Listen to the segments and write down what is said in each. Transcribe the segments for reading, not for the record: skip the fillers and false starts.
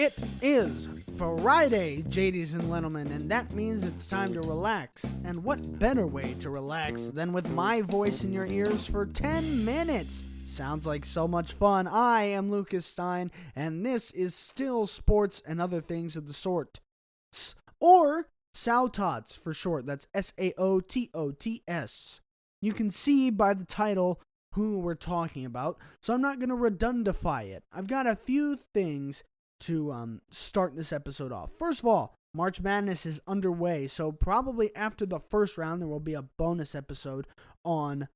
It is Friday, JDs and Gentlemen, and that means it's time to relax. And what better way to relax than with my voice in your ears for 10 minutes? Sounds like so much fun. I am Lucas Stein, and this is Still Sports and Other Things of the Sort. Or Sautots for short. That's Saotots. You can see by the title who we're talking about, so I'm not going to redundify it. I've got a few things to start this episode off. First of all, March Madness is underway, so probably after the first round, there will be a bonus episode on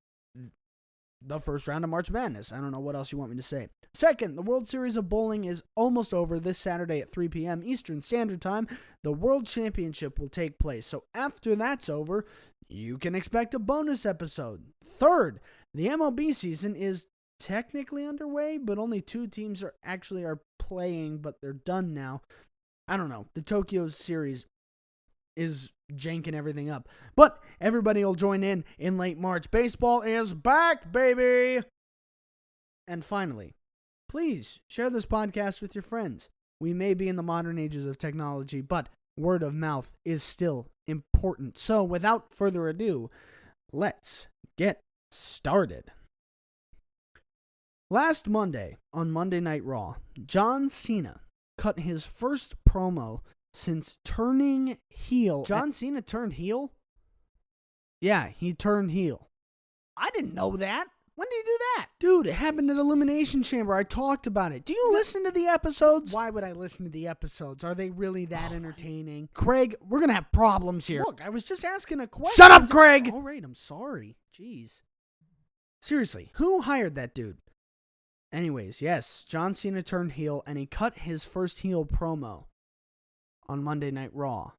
the first round of March Madness. I don't know what else you want me to say. Second, the World Series of Bowling is almost over this Saturday at 3 p.m. Eastern Standard Time. The World Championship will take place, so after that's over, you can expect a bonus episode. Third, the MLB season is technically underway, but only 2 teams are playing, but they're done now. I don't know. The Tokyo series is janking everything up. But everybody will join in late March. Baseball is back, baby! And finally, please share this podcast with your friends. We may be in the modern ages of technology, but word of mouth is still important. So without further ado, let's get started. Last Monday, on Monday Night Raw, John Cena cut his first promo since turning heel. John Cena turned heel? Yeah, he turned heel. I didn't know that. When did he do that? Dude, it happened at Elimination Chamber. I talked about it. Do you listen to the episodes? Why would I listen to the episodes? Are they really that entertaining? Craig, we're going to have problems here. Look, I was just asking a question. Shut up, Craig! All right, I'm sorry. Jeez. Seriously, who hired that dude? Anyways, yes, John Cena turned heel, and he cut his first heel promo on Monday Night Raw.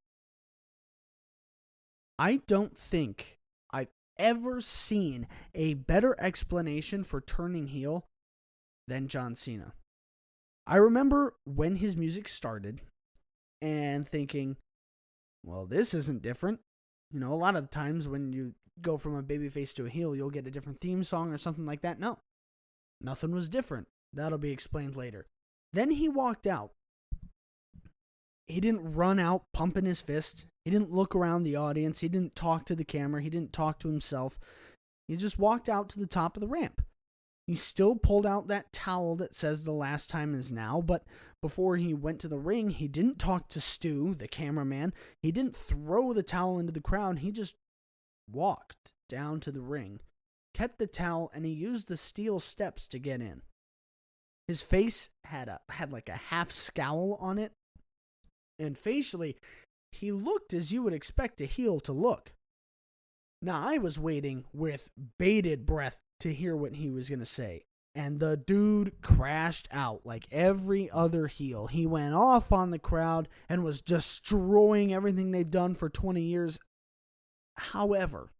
I don't think I've ever seen a better explanation for turning heel than John Cena. I remember when his music started and thinking, well, this isn't different. You know, a lot of times when you go from a babyface to a heel, you'll get a different theme song or something like that. No. Nothing was different. That'll be explained later. Then he walked out. He didn't run out pumping his fist. He didn't look around the audience. He didn't talk to the camera. He didn't talk to himself. He just walked out to the top of the ramp. He still pulled out that towel that says the last time is now, but before he went to the ring, he didn't talk to Stu, the cameraman. He didn't throw the towel into the crowd. He just walked down to the ring, kept the towel, and he used the steel steps to get in. His face had like a half scowl on it, and facially, he looked as you would expect a heel to look. Now, I was waiting with bated breath to hear what he was going to say, and the dude crashed out like every other heel. He went off on the crowd and was destroying everything they've done for 20 years. However,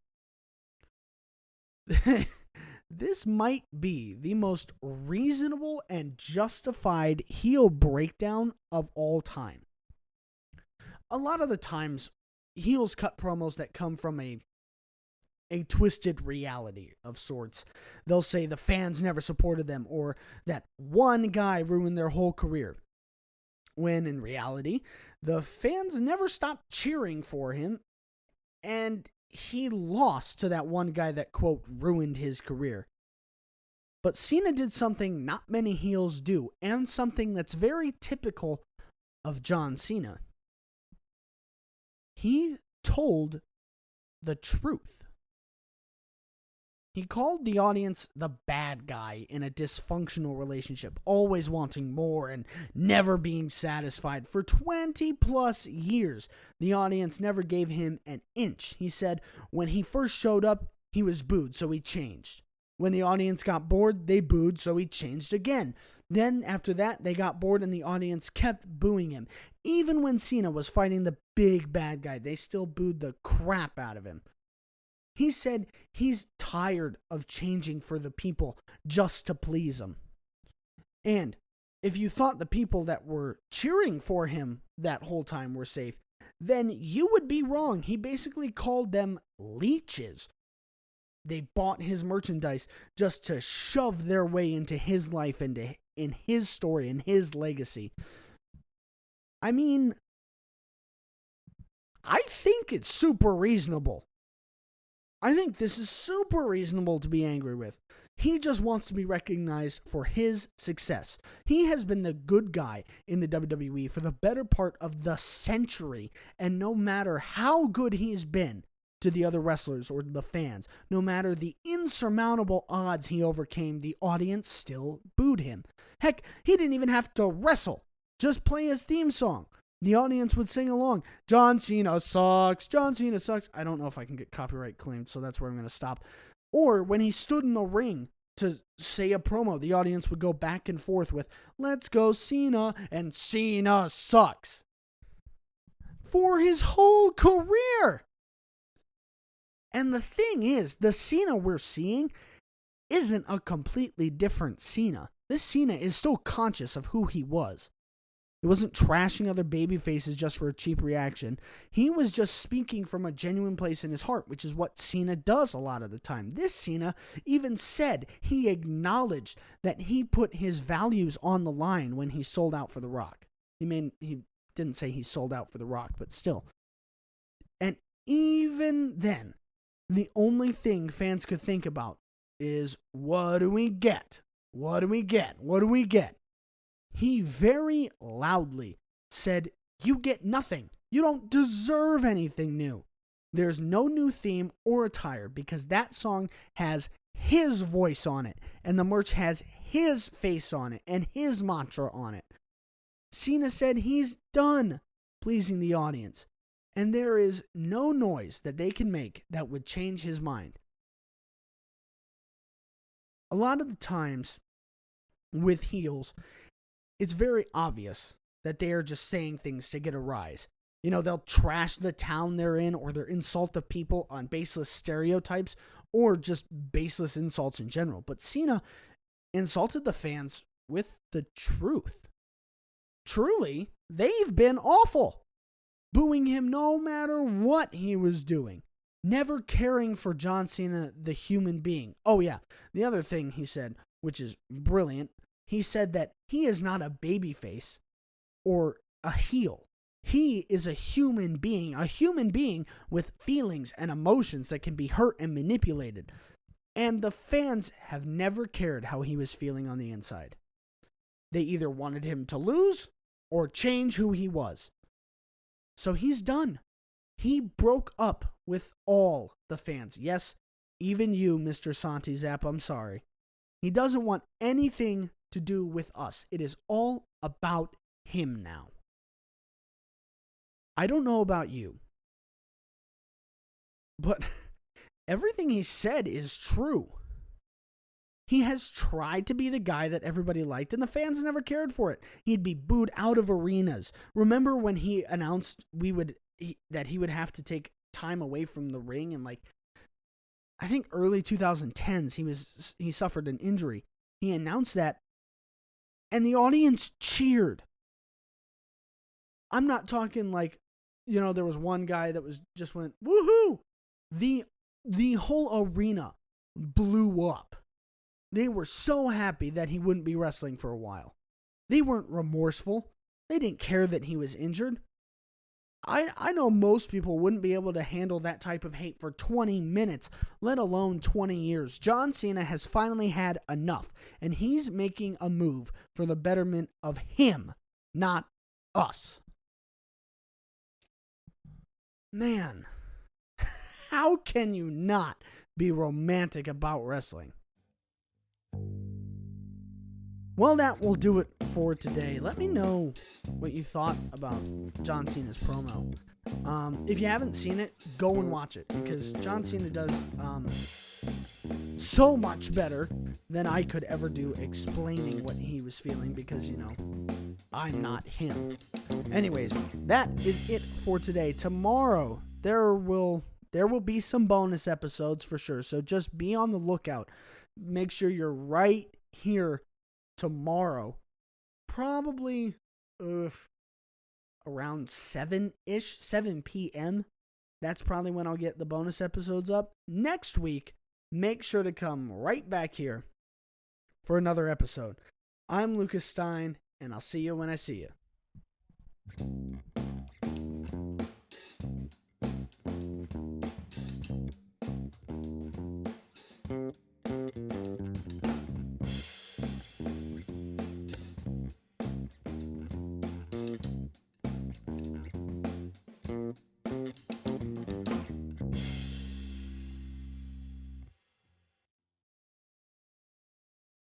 this might be the most reasonable and justified heel breakdown of all time. A lot of the times, heels cut promos that come from a twisted reality of sorts. They'll say the fans never supported them, or that one guy ruined their whole career. When in reality, the fans never stopped cheering for him, and he lost to that one guy that, quote, ruined his career. But Cena did something not many heels do, and something that's very typical of John Cena. He told the truth. He called the audience the bad guy in a dysfunctional relationship, always wanting more and never being satisfied. For 20 plus years, the audience never gave him an inch. He said when he first showed up, he was booed, so he changed. When the audience got bored, they booed, so he changed again. Then, after that, they got bored and the audience kept booing him. Even when Cena was fighting the big bad guy, they still booed the crap out of him. He said he's tired of changing for the people just to please them. And if you thought the people that were cheering for him that whole time were safe, then you would be wrong. He basically called them leeches. They bought his merchandise just to shove their way into his life, in his story, in his legacy. I mean, I think it's super reasonable. I think this is super reasonable to be angry with. He just wants to be recognized for his success. He has been the good guy in the WWE for the better part of the century. And no matter how good he's been to the other wrestlers or the fans, no matter the insurmountable odds he overcame, the audience still booed him. Heck, he didn't even have to wrestle. Just play his theme song. The audience would sing along. John Cena sucks. John Cena sucks. I don't know if I can get copyright claimed, so that's where I'm going to stop. Or when he stood in the ring to say a promo, the audience would go back and forth with, let's go Cena, and Cena sucks. For his whole career. And the thing is, the Cena we're seeing isn't a completely different Cena. This Cena is still conscious of who he was. He wasn't trashing other baby faces just for a cheap reaction. He was just speaking from a genuine place in his heart, which is what Cena does a lot of the time. This Cena even said he acknowledged that he put his values on the line when he sold out for The Rock. He didn't say he sold out for The Rock, but still. And even then, the only thing fans could think about is, what do we get? What do we get? What do we get? He very loudly said, you get nothing. You don't deserve anything new. There's no new theme or attire because that song has his voice on it and the merch has his face on it and his mantra on it. Cena said he's done pleasing the audience and there is no noise that they can make that would change his mind. A lot of the times with heels, it's very obvious that they are just saying things to get a rise. You know, they'll trash the town they're in or they'll insult the people on baseless stereotypes or just baseless insults in general. But Cena insulted the fans with the truth. Truly, they've been awful. Booing him no matter what he was doing. Never caring for John Cena, the human being. Oh yeah, the other thing he said, which is brilliant, he said that he is not a babyface or a heel. He is a human being with feelings and emotions that can be hurt and manipulated. And the fans have never cared how he was feeling on the inside. They either wanted him to lose or change who he was. So he's done. He broke up with all the fans. Yes, even you, Mr. Santi Zap, I'm sorry. He doesn't want anything to do with us. It is all about him now. I don't know about you, but everything he said is true. He has tried to be the guy that everybody liked, and the fans never cared for it. He'd be booed out of arenas. Remember when he announced that he would have to take time away from the ring, and I think early 2010s he suffered an injury. He announced that, and the audience cheered. I'm not talking there was one guy that just went, woohoo! The whole arena blew up. They were so happy that he wouldn't be wrestling for a while. They weren't remorseful. They didn't care that he was injured. I know most people wouldn't be able to handle that type of hate for 20 minutes, let alone 20 years. John Cena has finally had enough, and he's making a move for the betterment of him, not us. Man, how can you not be romantic about wrestling? Well, that will do it for today. Let me know what you thought about John Cena's promo. If you haven't seen it, go and watch it, because John Cena does so much better than I could ever do explaining what he was feeling, because, I'm not him. Anyways, that is it for today. Tomorrow, there will be some bonus episodes for sure, so just be on the lookout. Make sure you're right here tomorrow, probably around 7 p.m. That's probably when I'll get the bonus episodes up. Next week, make sure to come right back here for another episode. I'm Lucas Stein, and I'll see you when I see you.